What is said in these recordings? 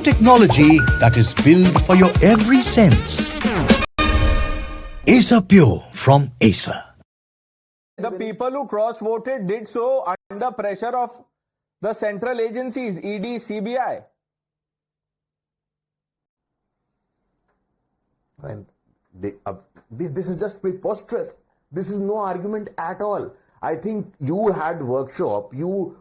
technology that is built for your every sense. Aesha Pure from Aesha. The people who cross-voted did so under pressure of the central agencies, ED, CBI. And this is just preposterous. This is no argument at all. I think you had workshop. You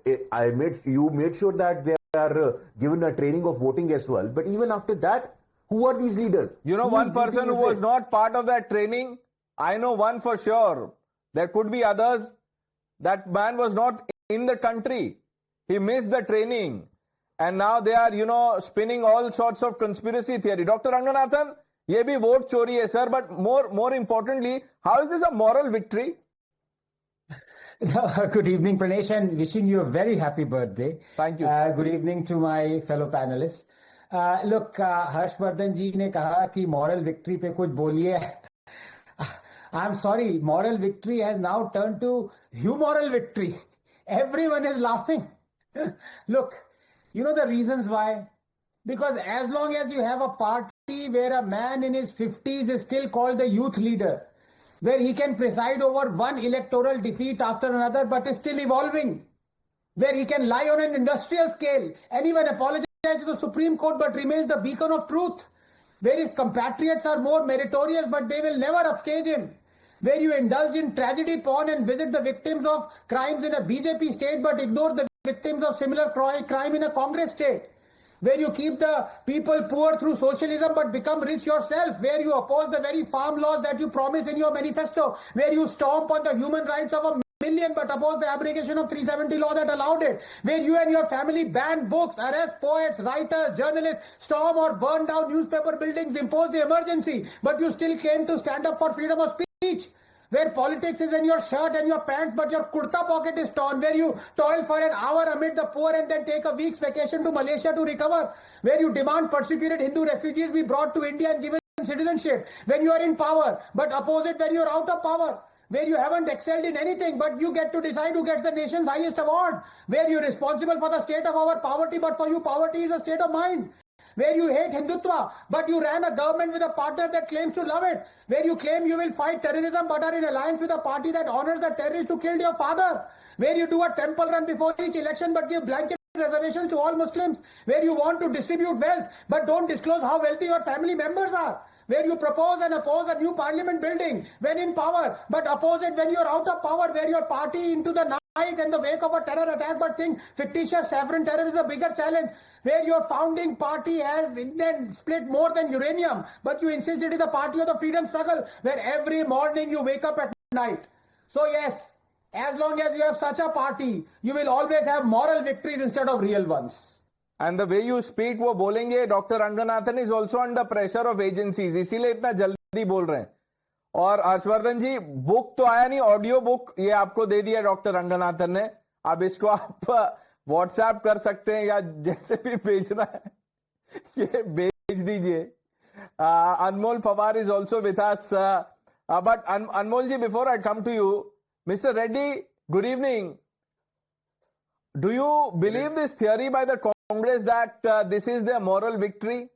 made sure that they are given a training of voting as well. But even after that, who are these leaders? You know, one person who was not part of that training, I know one for sure. There could be others. That man was not in the country. He missed the training. And now they are, you know, spinning all sorts of conspiracy theory. Dr. Ranganathan, ye bhi vote chori hai, sir. But more importantly, how is this a moral victory? Good evening, Pranesh, and wishing you a very happy birthday. Thank you. Good evening to my fellow panelists. Look, Harshvardhan ji ne kaha ki moral victory pe kuch boliye. I'm sorry, moral victory has now turned to humoral victory. Everyone is laughing. Look, you know the reasons why? Because as long as you have a party where a man in his 50s is still called the youth leader, where he can preside over one electoral defeat after another but is still evolving, where he can lie on an industrial scale and even apologize to the Supreme Court but remains the beacon of truth, where his compatriots are more meritorious but they will never upstage him, where you indulge in tragedy porn and visit the victims of crimes in a BJP state but ignore the victims of similar crime in a Congress state, where you keep the people poor through socialism but become rich yourself, where you oppose the very farm laws that you promise in your manifesto, where you stomp on the human rights of a million but oppose the abrogation of 370 law that allowed it, where you and your family ban books, arrest poets, writers, journalists, storm or burn down newspaper buildings, impose the emergency, but you still claim to stand up for freedom of speech, where politics is in your shirt and your pants but your kurta pocket is torn, where you toil for an hour amid the poor and then take a week's vacation to Malaysia to recover, where you demand persecuted Hindu refugees be brought to India and given citizenship when you are in power but oppose it when you are out of power, where you haven't excelled in anything but you get to decide who gets the nation's highest award, where you're responsible for the state of our poverty but for you poverty is a state of mind, where you hate Hindutva, but you ran a government with a partner that claims to love it, where you claim you will fight terrorism but are in alliance with a party that honors the terrorists who killed your father, where you do a temple run before each election but give blanket reservations to all Muslims, where you want to distribute wealth but don't disclose how wealthy your family members are, where you propose and oppose a new parliament building when in power but oppose it when you're out of power, where your party into the night in the wake of a terror attack but think fictitious saffron terror is a bigger challenge, where your founding party has Indian split more than uranium but you insist it is the party of the freedom struggle, where every morning you wake up at night. So yes, as long as you have such a party, you will always have moral victories instead of real ones. And the way you speak, वो बोलेंगे. Dr. Ranganathan is also under pressure of agencies. इसीलिए इतना जल्दी बोल रहे हैं. और हर्षवर्धन जी, book तो आया नहीं, ऑडियो बुक ये आपको दे दिया डॉक्टर रंगनाथन ने. अब इसको आप व्हाट्सएप कर सकते हैं या जैसे भी भेजना है ये भेज दीजिए. Anmol Pawar is also with us. But Anmol ji, before I come to you, Mr. Reddy, good evening. Do you believe this theory by the Congress that this is their moral victory?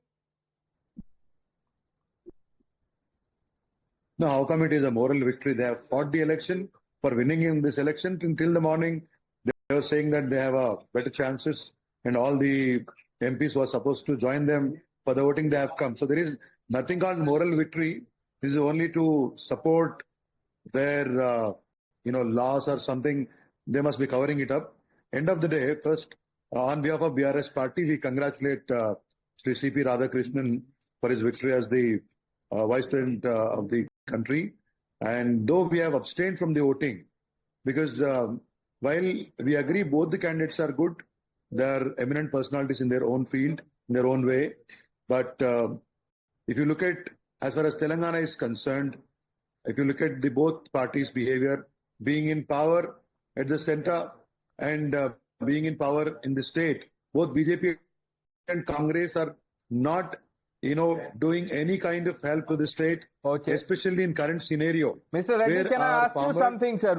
No, how come it is a moral victory? They have fought the election. For winning in this election until the morning, they were saying that they have better chances and all the MPs who are supposed to join them for the voting, they have come. So there is nothing called moral victory. This is only to support their laws or something. They must be covering it up. End of the day, first, on behalf of BRS party, we congratulate Sri CP Radhakrishnan for his victory as the Vice President of the country. And though we have abstained from the voting, because while we agree both the candidates are good, they are eminent personalities in their own field, in their own way. But if you look at, as far as Telangana is concerned, if you look at the both parties' behavior, being in power at the center and being in power in the state, both BJP and Congress are not, doing any kind of help to the state, especially in current scenario. Mr. Reddy, can I ask you something, sir?